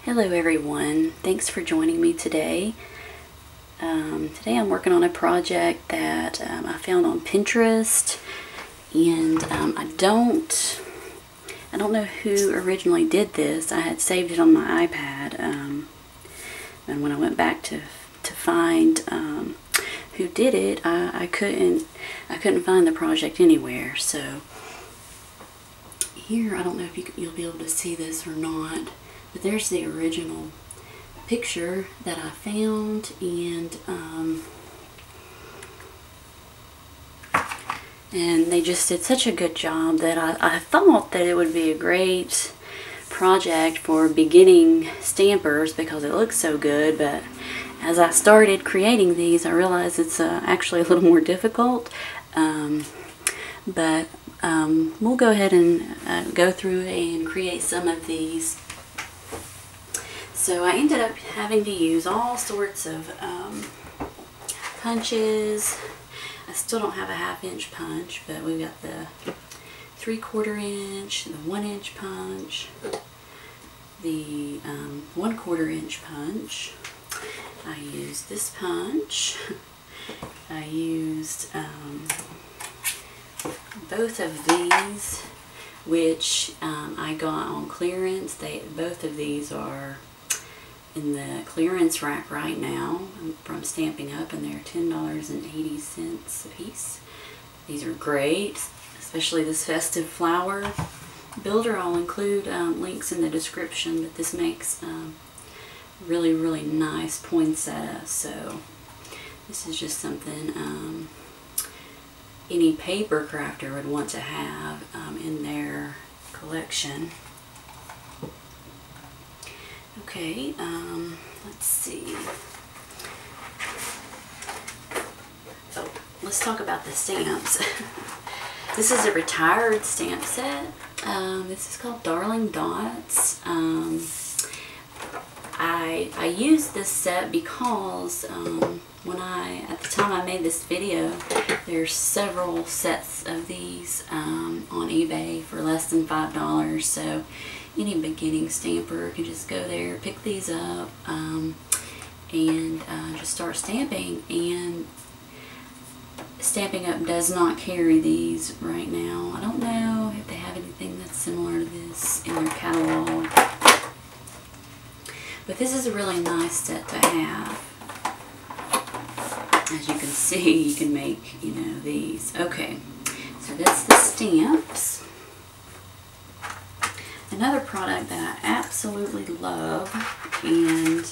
Hello everyone, thanks for joining me today. Today I'm working on a project that I found on Pinterest, and I don't know who originally did this. I had saved it on my iPad, and when I went back to find who did it, I couldn't find the project anywhere. So here, I don't know if you'll be able to see this or not, but there's the original picture that I found, and they just did such a good job that I thought that it would be a great project for beginning stampers because it looks so good. But as I started creating these, I realized it's actually a little more difficult. But we'll go ahead and go through and create some of these. So I ended up having to use all sorts of punches. I still don't have a 1/2 inch punch, but we've got the 3/4 inch, the 1 inch punch, the 1/4 inch punch. I used this punch. I used both of these, which I got on clearance. Both of these are in the clearance rack right now from Stampin' Up, and they're $10.80 a piece. These are great, especially this festive flower builder. I'll include links in the description, but this makes really nice poinsettia. So this is just something any paper crafter would want to have in their collection. Okay, let's see. Oh, let's talk about the stamps. This is a retired stamp set. This is called Darling Dots. I used this set because at the time I made this video, there's several sets of these on eBay for less than $5. So any beginning stamper can just go there, pick these up, and just start stamping. And Stampin' Up does not carry these right now. I don't know if they have anything that's similar to this in their catalog. But this is a really nice set to have. As you can see, you can make, these. Okay, so that's the stamps. Another product that I absolutely love, and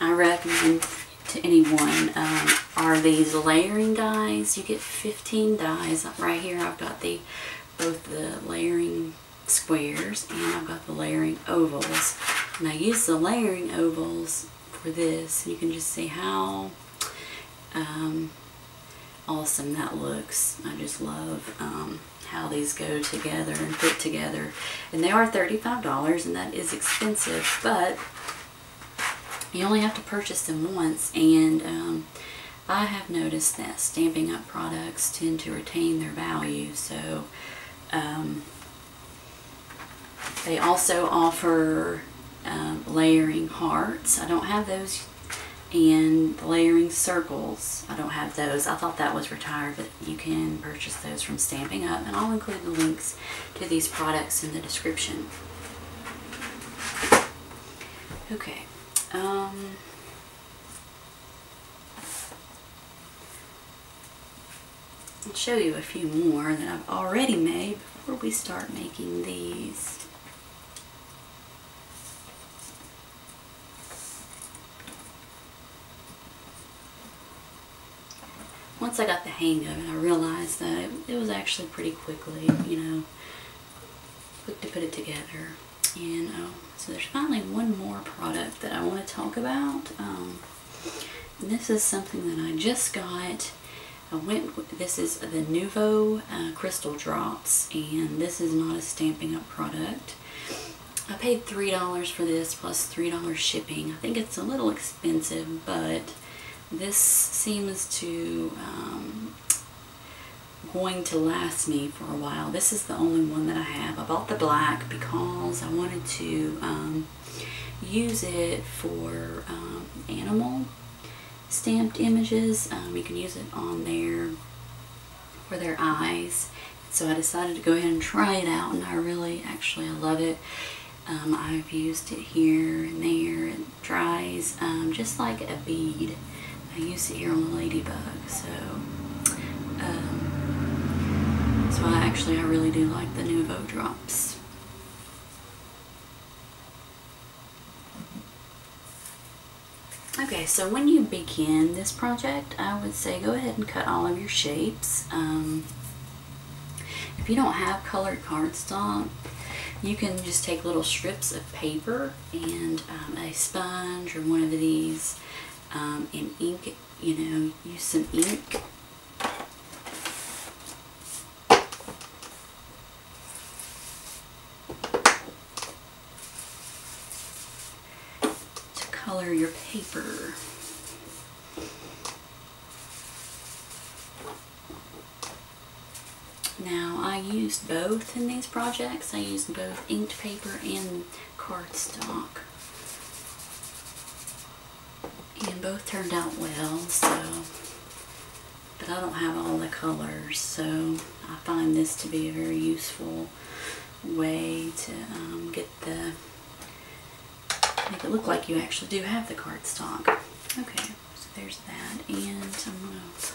I recommend to anyone, are these layering dies. You get 15 dies. Right here I've got both the layering squares and I've got the layering ovals. And I use the layering ovals for this. You can just see how awesome that looks. I just love how these go together and fit together. And they are $35, and that is expensive, but you only have to purchase them once. And I have noticed that Stampin' Up products tend to retain their value. So they also offer layering hearts. I don't have those. And the layering circles, I don't have those. I thought that was retired, but you can purchase those from Stampin' Up, and I'll include the links to these products in the description. Okay. I'll show you a few more that I've already made before we start making these. Once I got the hang of it, I realized that it was actually pretty quick to put it together. And so there's finally one more product that I want to talk about. And this is something that I just got. This is the Nouveau Crystal Drops, and this is not a Stampin' Up product. I paid $3 for this plus $3 shipping. I think it's a little expensive, but this seems to going to last me for a while. This is the only one that I have. I bought the black because I wanted to use it for animal stamped images. You can use it on there for their eyes. So I decided to go ahead and try it out, and I love it. I've used it here and there. It dries just like a bead. I used it here on the ladybug, so I really do like the Nouveau drops. Okay, so when you begin this project, I would say go ahead and cut all of your shapes. If you don't have colored cardstock, you can just take little strips of paper and a sponge or one of these and ink it, use some ink. To color your paper. Now, I used both in these projects. I used both inked paper and cardstock. And both turned out well, but I don't have all the colors, so I find this to be a very useful way to make it look like you actually do have the cardstock. Okay, so there's that, and I'm going to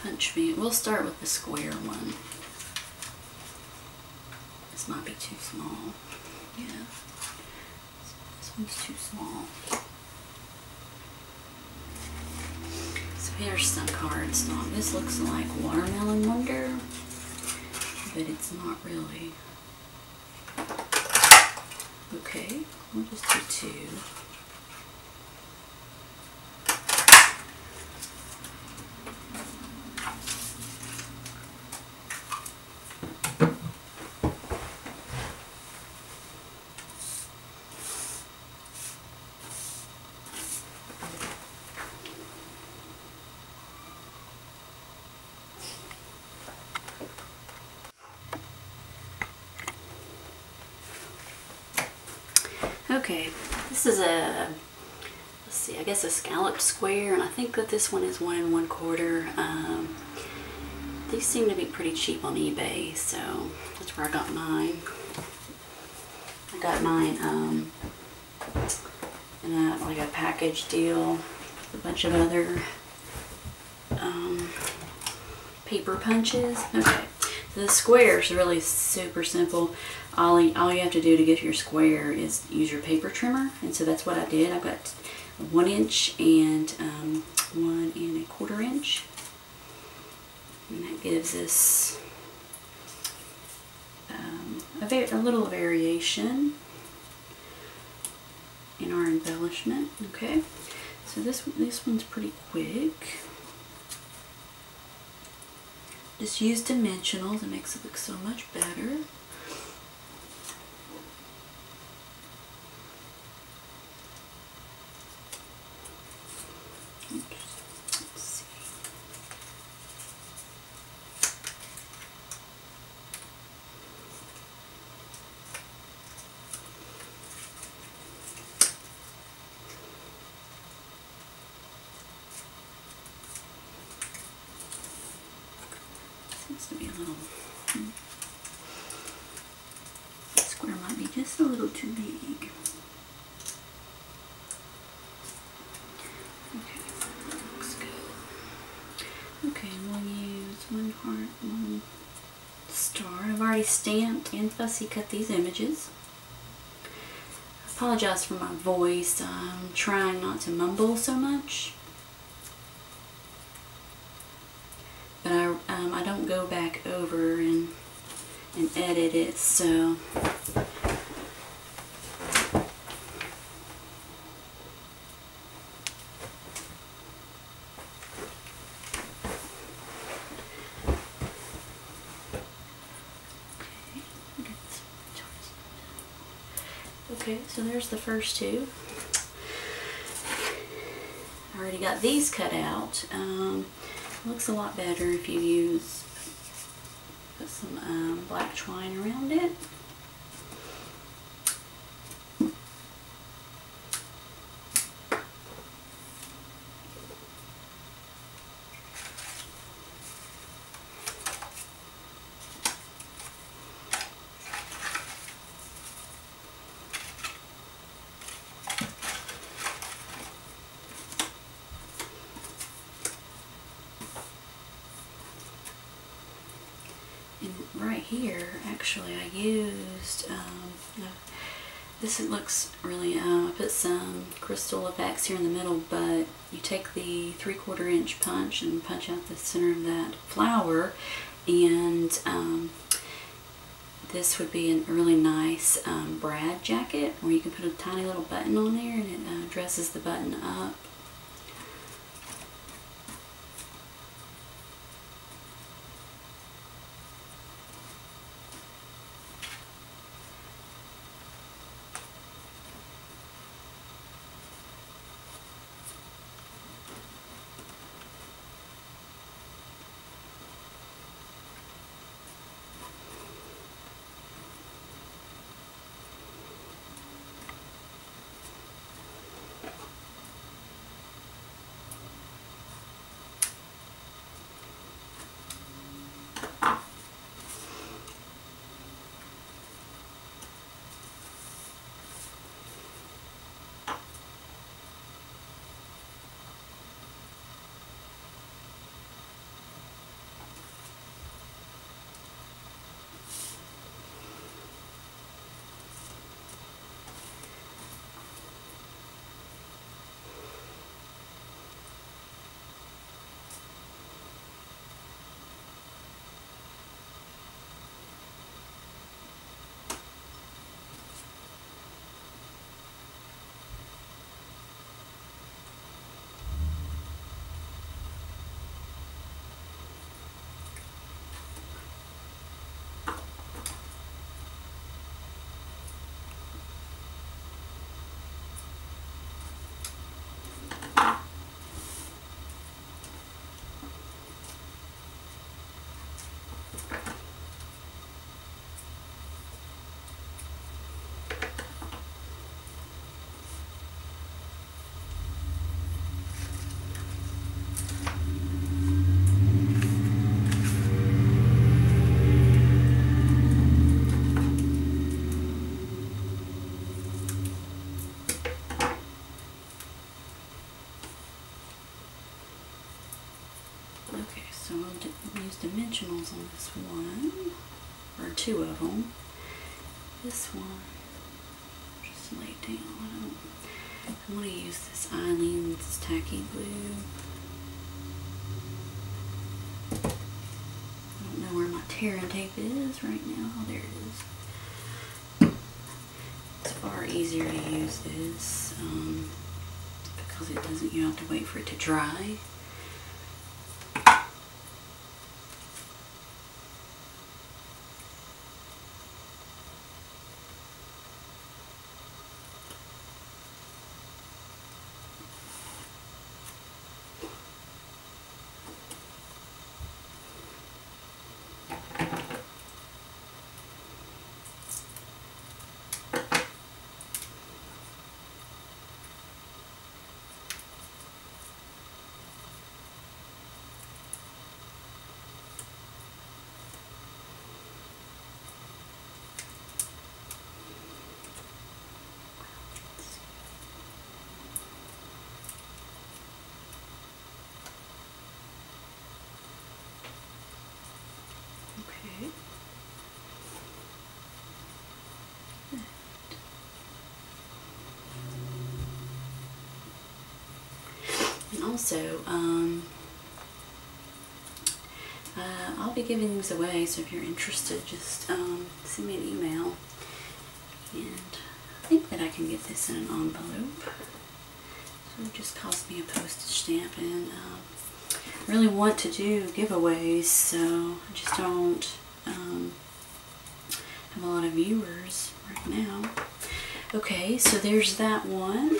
punch me. We'll start with the square one. This might be too small. Yeah. This one's too small. So here's some cardstock. This looks like Watermelon Wonder, but it's not really. Okay, we'll just do two. Okay, this is a, let's see, I guess a Scallop Square, and I think that this one is 1 1/4. These seem to be pretty cheap on eBay, so that's where I got mine. I got mine in like a package deal with a bunch of other paper punches. Okay, so the square is really super simple. All you have to do to get your square is use your paper trimmer, and so that's what I did. I've got 1 inch and 1 1/4 inch, and that gives us a little variation in our embellishment. Okay, so this one's pretty quick. Just use dimensionals. It makes it look so much better. Let's see. Seems to be a little. The square might be just a little too big. Okay, we'll use 1 heart, 1 star. I've already stamped and fussy cut these images. I apologize for my voice. I'm trying not to mumble so much. But I don't go back over and edit it, so okay, so there's the first two. I already got these cut out. Looks a lot better if you put some black twine around it. And right here, actually, I used, this looks really, I put some crystal effects here in the middle, but you take the 3/4 inch punch and punch out the center of that flower, and this would be a really nice brad jacket, where you can put a tiny little button on there, and it dresses the button up. Okay, so I'll use dimensionals on this one, or two of them. This one, just lay it down. I want to use this Eileen's tacky glue. I don't know where my tear and tape is right now. Oh, there it is. It's far easier to use this because it doesn't, you don't have to wait for it to dry. And also, I'll be giving these away, so if you're interested, just send me an email. And I think that I can get this in an envelope. So it just cost me a postage stamp, and I really want to do giveaways, so I just don't have a lot of viewers right now. Okay, so there's that one.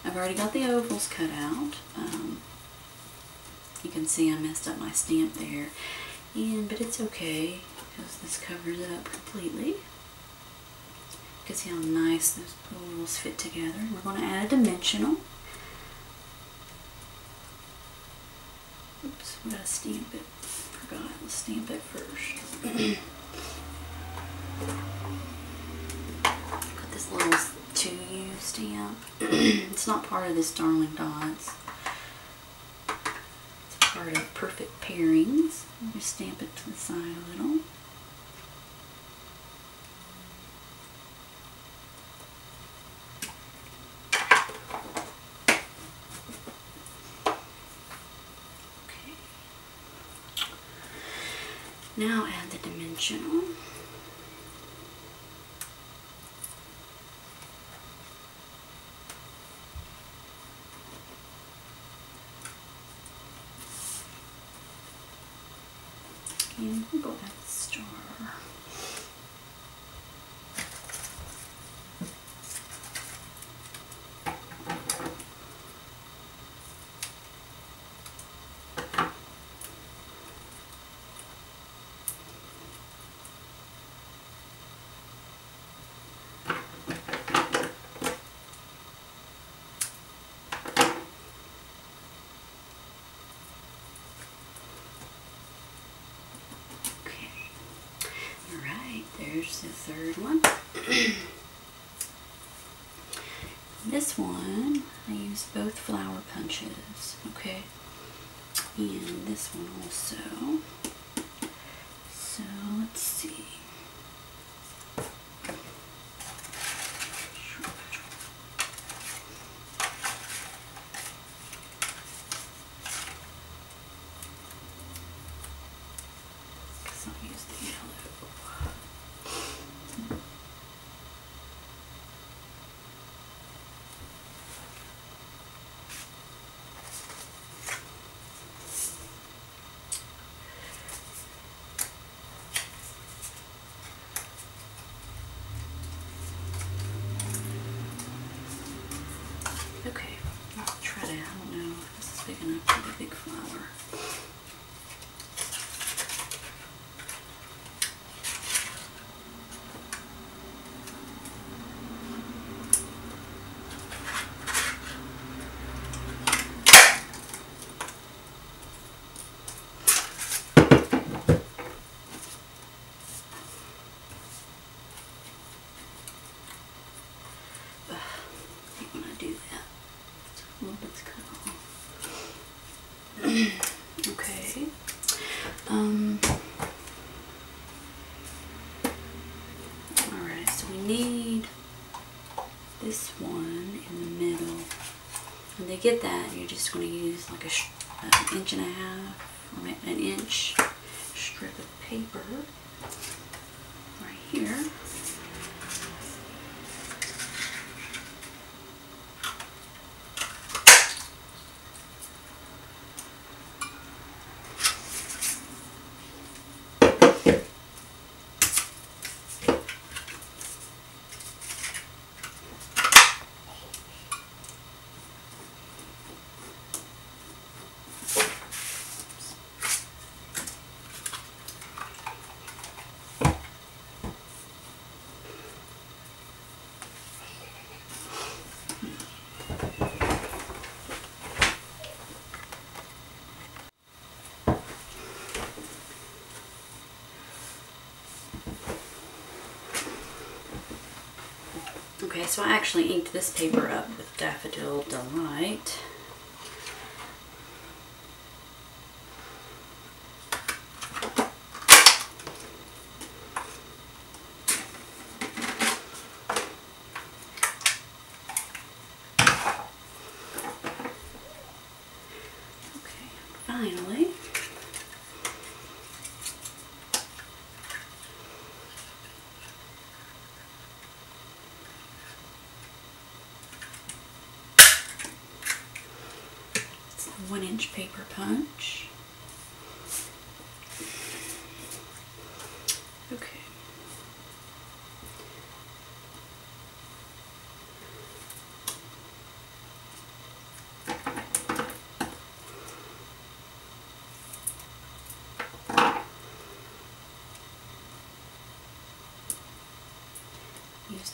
I've already got the ovals cut out. You can see I messed up my stamp there, but it's okay because this covers it up completely. You can see how nice those ovals fit together. We're going to add a dimensional. Oops, we gotta stamp it. Forgot, let's stamp it first. Got this little to you stamp. It's not part of this Darling Dots. It's part of Perfect Pairings. We stamp it to the side a little. Okay. Now add the dimensional. And we'll go add the star. There's the third one. This one, I used both flower punches, okay? And this one also. So, let's see. Because I'll use the yellow. Okay, I'll try to, I don't know if this is big enough for the big flower. When I do that, it's a little bit cut off. Okay. Alright, so we need this one in the middle. When they get that, you're just going to use like an inch and a half or an inch strip of paper right here. Okay, so I actually inked this paper up with Daffodil Delight. Okay, finally. It's the 1-inch paper punch. Okay.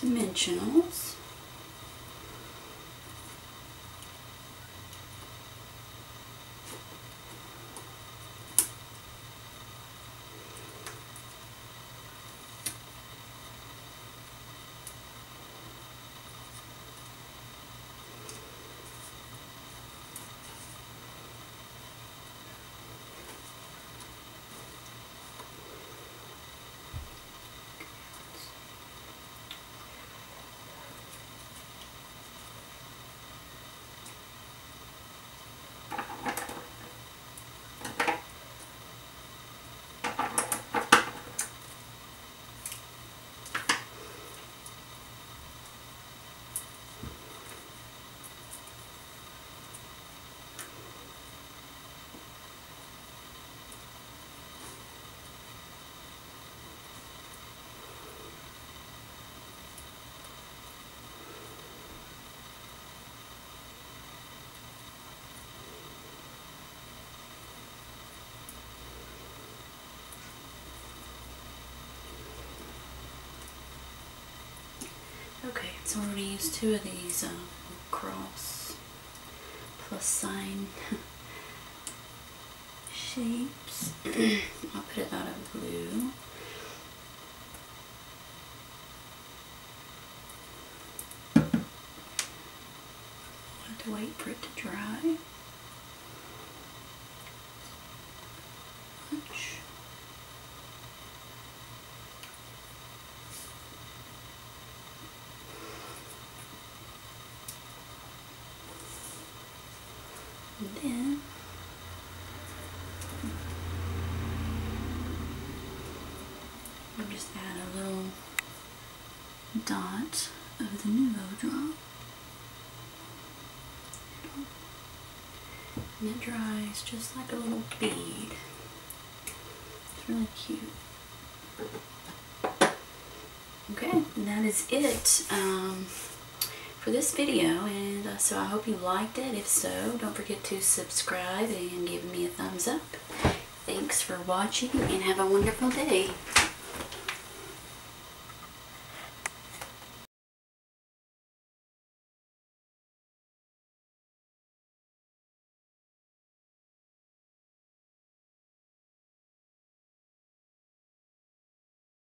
dimensionals. Okay, so we're going to use two of these cross plus sign shapes. I'll put it out of blue. I'll have to wait for it to dry. And then we'll just add a little dot of the Nouveau drop. And it dries just like a little bead. It's really cute. Okay, and that is it for this video, and so I hope you liked it. If so, don't forget to subscribe and give me a thumbs up. Thanks for watching, and have a wonderful day.